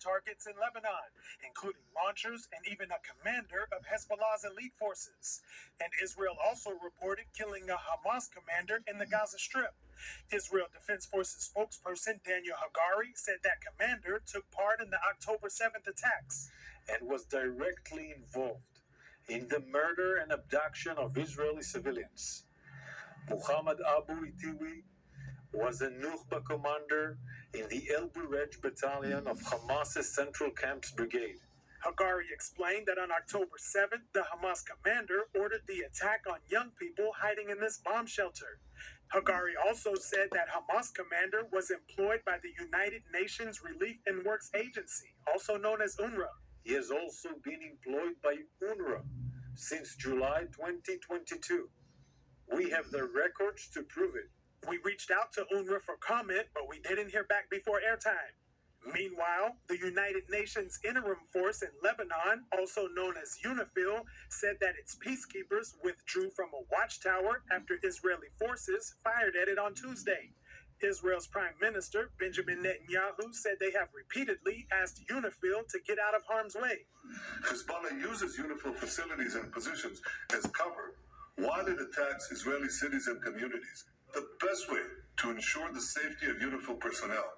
targets in Lebanon, including launchers and even a commander of Hezbollah's elite forces. And Israel also reported killing a Hamas commander in the Gaza Strip. Israel Defense Forces spokesperson Daniel Hagari said that commander took part in the October 7th attacks and was directly involved in the murder and abduction of Israeli civilians. Muhammad Abu Itiwi was a Nukhba commander in the El Burej battalion of Hamas's Central Camps Brigade. Hagari explained that on October 7th, the Hamas commander ordered the attack on young people hiding in this bomb shelter. Hagari also said that Hamas commander was employed by the United Nations Relief and Works Agency, also known as UNRWA. He has also been employed by UNRWA since July 2022. We have the records to prove it. We reached out to UNRWA for comment, but we didn't hear back before airtime. Meanwhile, the United Nations Interim Force in Lebanon, also known as UNIFIL, said that its peacekeepers withdrew from a watchtower after Israeli forces fired at it on Tuesday. Israel's Prime Minister, Benjamin Netanyahu, said they have repeatedly asked UNIFIL to get out of harm's way. Hezbollah uses UNIFIL facilities and positions as cover while it attacks Israeli cities and communities. The best way to ensure the safety of UNIFIL personnel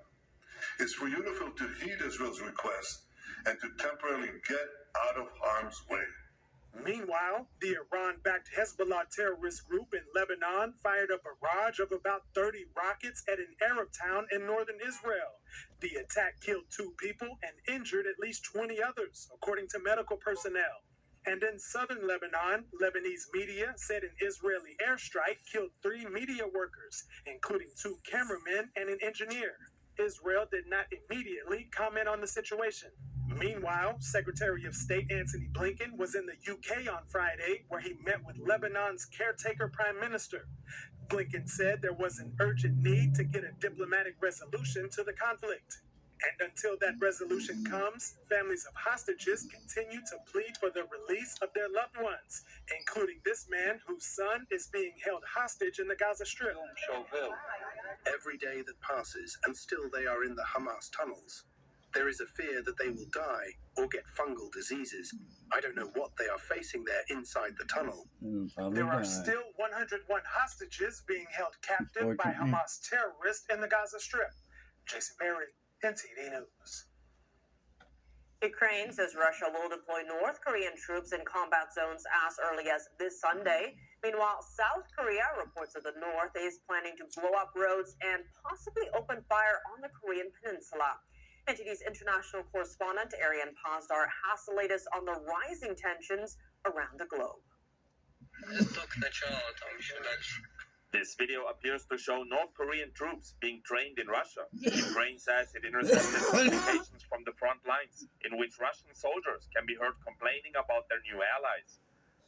is for UNIFIL to heed Israel's request and to temporarily get out of harm's way. Meanwhile, the Iran-backed Hezbollah terrorist group in Lebanon fired a barrage of about 30 rockets at an Arab town in northern Israel. The attack killed 2 people and injured at least 20 others, according to medical personnel. And in southern Lebanon, Lebanese media said an Israeli airstrike killed 3 media workers, including 2 cameramen and an engineer. Israel did not immediately comment on the situation. Meanwhile, Secretary of State Antony Blinken was in the UK on Friday, where he met with Lebanon's caretaker prime minister. Blinken said there was an urgent need to get a diplomatic resolution to the conflict. And until that resolution comes, families of hostages continue to plead for the release of their loved ones, including this man whose son is being held hostage in the Gaza Strip. Every day that passes, and still they are in the Hamas tunnels. There is a fear that they will die or get fungal diseases. I don't know what they are facing there inside the tunnel. There are still 101 hostages being held captive by Hamas terrorists in the Gaza Strip. Jason Berry, NTD News. Ukraine says Russia will deploy North Korean troops in combat zones as early as this Sunday. Meanwhile, South Korea reports that the North is planning to blow up roads and possibly open fire on the Korean peninsula. NTD's international correspondent Arian Pazdar has the latest on the rising tensions around the globe. This video appears to show North Korean troops being trained in Russia. Ukraine says it intercepted communications from the front lines, in which Russian soldiers can be heard complaining about their new allies.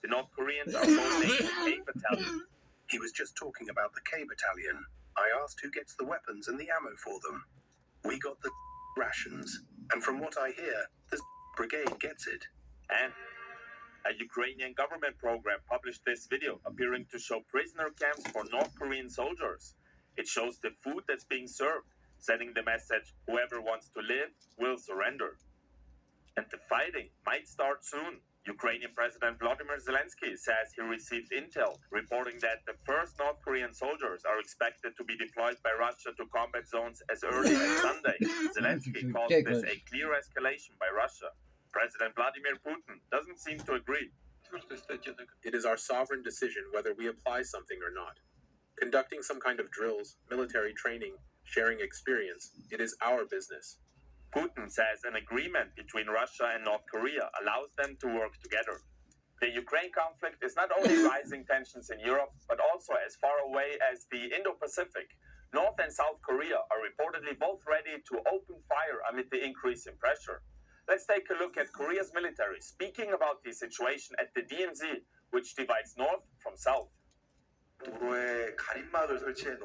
The North Koreans are codenamed the K Battalion. He was just talking about the K Battalion. I asked who gets the weapons and the ammo for them. We got the rations, and from what I hear, the brigade gets it. And a Ukrainian government program published this video appearing to show prisoner camps for North Korean soldiers. It shows the food that's being served, sending the message, whoever wants to live will surrender. And the fighting might start soon. Ukrainian President Volodymyr Zelensky says he received intel reporting that the first North Korean soldiers are expected to be deployed by Russia to combat zones as early as Sunday. Zelensky calls this a clear escalation by Russia. President Vladimir Putin doesn't seem to agree. It is our sovereign decision whether we apply something or not. Conducting some kind of drills, military training, sharing experience, it is our business. Putin says an agreement between Russia and North Korea allows them to work together. The Ukraine conflict is not only rising tensions in Europe, but also as far away as the Indo-Pacific. North and South Korea are reportedly both ready to open fire amid the increase in pressure. Let's take a look at Korea's military speaking about the situation at the DMZ, which divides North from South.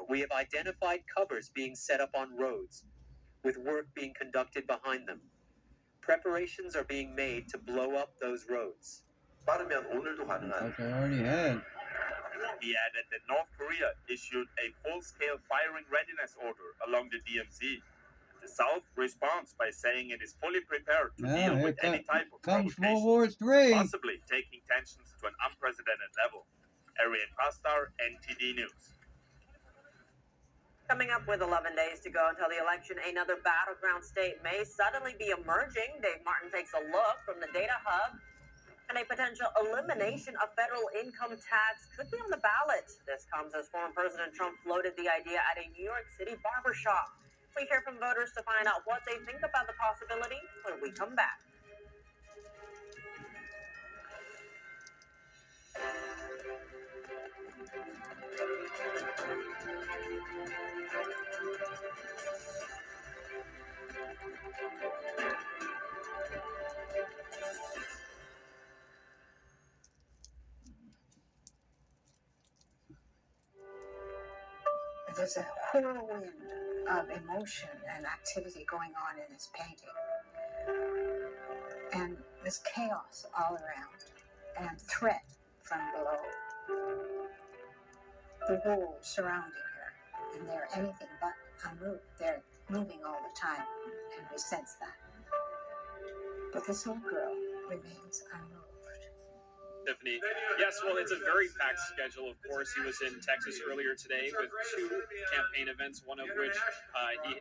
We have identified covers being set up on roads, with work being conducted behind them. Preparations are being made to blow up those roads. He added that North Korea issued a full-scale firing readiness order along the DMZ. The South responds by saying it is fully prepared to deal Here with any type of comes provocation, World War III. possibly taking tensions to an unprecedented level. Arian Pastar, NTD News. Coming up with 11 days to go until the election, another battleground state may suddenly be emerging. Dave Martin takes a look from the Data Hub, and a potential elimination of federal income tax could be on the ballot. This comes as former President Trump floated the idea at a New York City barbershop. We hear from voters to find out what they think about the possibility when we come back. There's a whirlwind of emotion and activity going on in this painting. And there's chaos all around and threat from below. The wolves surrounding her, and they're anything but unmoved. They're moving all the time, and we sense that. But this little girl remains unmoved. Tiffany. Yes, well, it's a very packed schedule. Of course, he was in Texas earlier today with 2 campaign events, one of which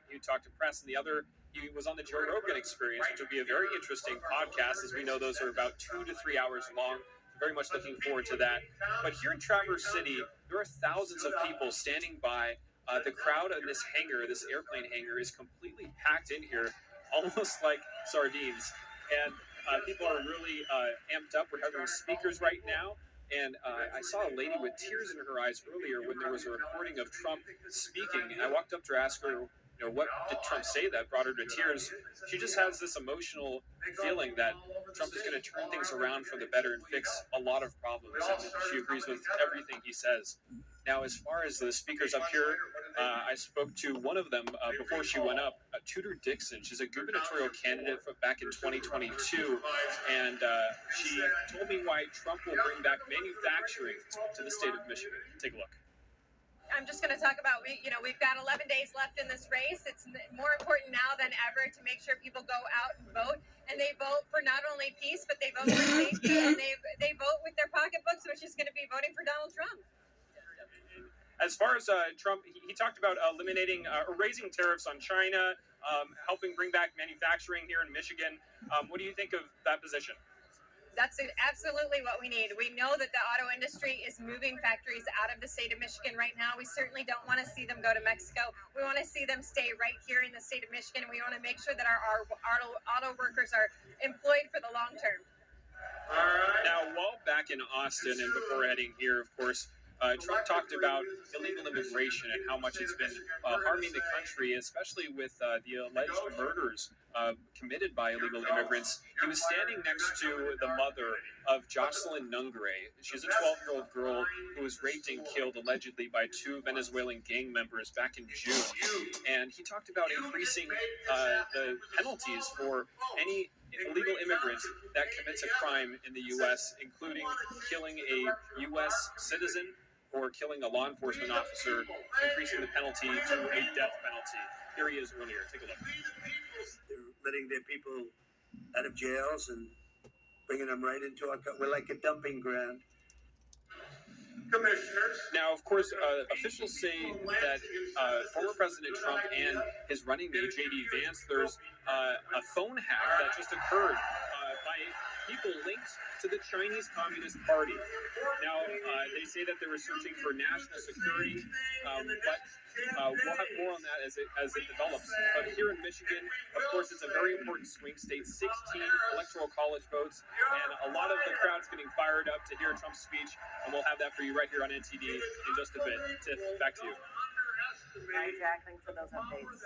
he talked to press, and the other he was on the Joe Rogan Experience, which will be a very interesting podcast. As we know, those are about 2 to 3 hours long. Very much looking forward to that. But here in Traverse City, there are thousands of people standing by. The crowd in this hangar, this airplane hangar, is completely packed in here, almost like sardines. And people are really amped up. We're having speakers right now. And I saw a lady with tears in her eyes earlier when there was a recording of Trump speaking. And I walked up to her, ask her, what did Trump say that brought her to tears? She just has this emotional feeling that Trump is going to turn things around for the better and fix a lot of problems. And she agrees with everything he says. Now, as far as the speakers up here, I spoke to one of them before she went up, Tudor Dixon. She's a gubernatorial candidate back in 2022, and she told me why Trump will bring back manufacturing to the state of Michigan. Take a look. I'm just going to talk about, we've got 11 days left in this race. It's more important now than ever to make sure people go out and vote. And they vote for not only peace, but they vote for safety. And they vote with their pocketbooks, which is going to be voting for Donald Trump. As far as Trump, he talked about eliminating or raising tariffs on China, helping bring back manufacturing here in Michigan. What do you think of that position? That's absolutely what we need. We know that the auto industry is moving factories out of the state of Michigan right now. We certainly don't want to see them go to Mexico. We want to see them stay right here in the state of Michigan. We want to make sure that our auto workers are employed for the long term. Now, while back in Austin and before heading here, of course, Trump talked about illegal immigration and how much it's been harming the country, especially with the alleged murders committed by illegal immigrants. He was standing next to the mother of Jocelyn Nungre. She's a 12-year-old girl who was raped and killed allegedly by 2 Venezuelan gang members back in June. And he talked about increasing the penalties for any illegal immigrant that commits a crime in the U.S., including killing a U.S. citizen or killing a law enforcement officer, increasing the penalty to a death penalty. Here he is earlier. Take a look. They're letting their people out of jails and bringing them right into we're like a dumping ground. Commissioners. Now, of course, officials say that former President Trump and his running mate, J.D. Vance, there's a phone hack that just occurred by people linked to the Chinese Communist Party. Now, they say that they were searching for national security, but we'll have more on that as it develops. But here in Michigan, of course, it's a very important swing state, 16 electoral college votes, and a lot of the crowd's getting fired up to hear Trump's speech, and we'll have that for you right here on NTD in just a bit. Tiff, back to you. Hi, Jack. Thanks for those updates.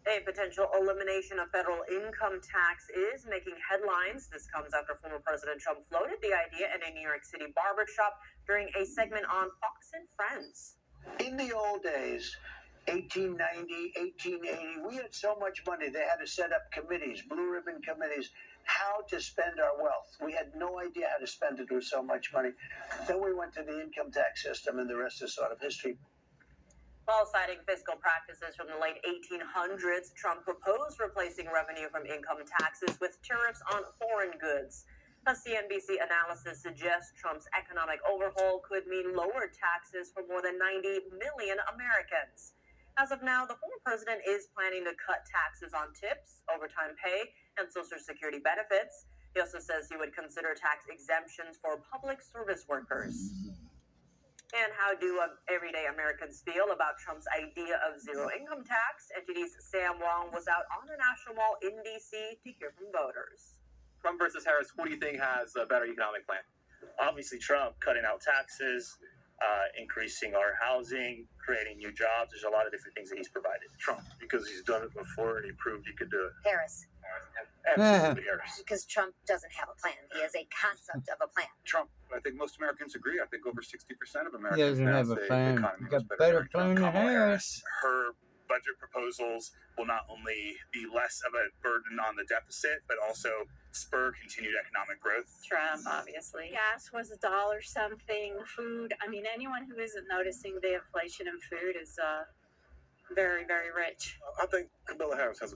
A potential elimination of federal income tax is making headlines. This comes after former President Trump floated the idea in a New York City barbershop during a segment on Fox and Friends. In the old days, 1890, 1880, we had so much money they had to set up committees, blue ribbon committees, how to spend our wealth. We had no idea how to spend it with so much money. Then we went to the income tax system, and the rest is sort of history. While citing fiscal practices from the late 1800s, Trump proposed replacing revenue from income taxes with tariffs on foreign goods. A CNBC analysis suggests Trump's economic overhaul could mean lower taxes for more than 90 million Americans. As of now, the former president is planning to cut taxes on tips, overtime pay, and Social Security benefits. He also says he would consider tax exemptions for public service workers. And how do everyday Americans feel about Trump's idea of zero income tax? NTD's Sam Wong was out on a national mall in D.C. to hear from voters. Trump versus Harris, who do you think has a better economic plan? Obviously, Trump cutting out taxes, increasing our housing, creating new jobs. There's a lot of different things that he's provided. Trump, because he's done it before and he proved he could do it. Harris. Absolutely Harris. Because Trump doesn't have a plan. He has a concept of a plan. Trump, I think most Americans agree. I think over 60% of He Americans doesn't now have a say the plan. economy He was got better better plan than Kamala Harris. Her budget proposals will not only be less of a burden on the deficit, but also spur continued economic growth. Trump, obviously. Gas was $1 something. Food. I mean, anyone who isn't noticing the inflation in food is very, very rich. I think Kamala Harris has a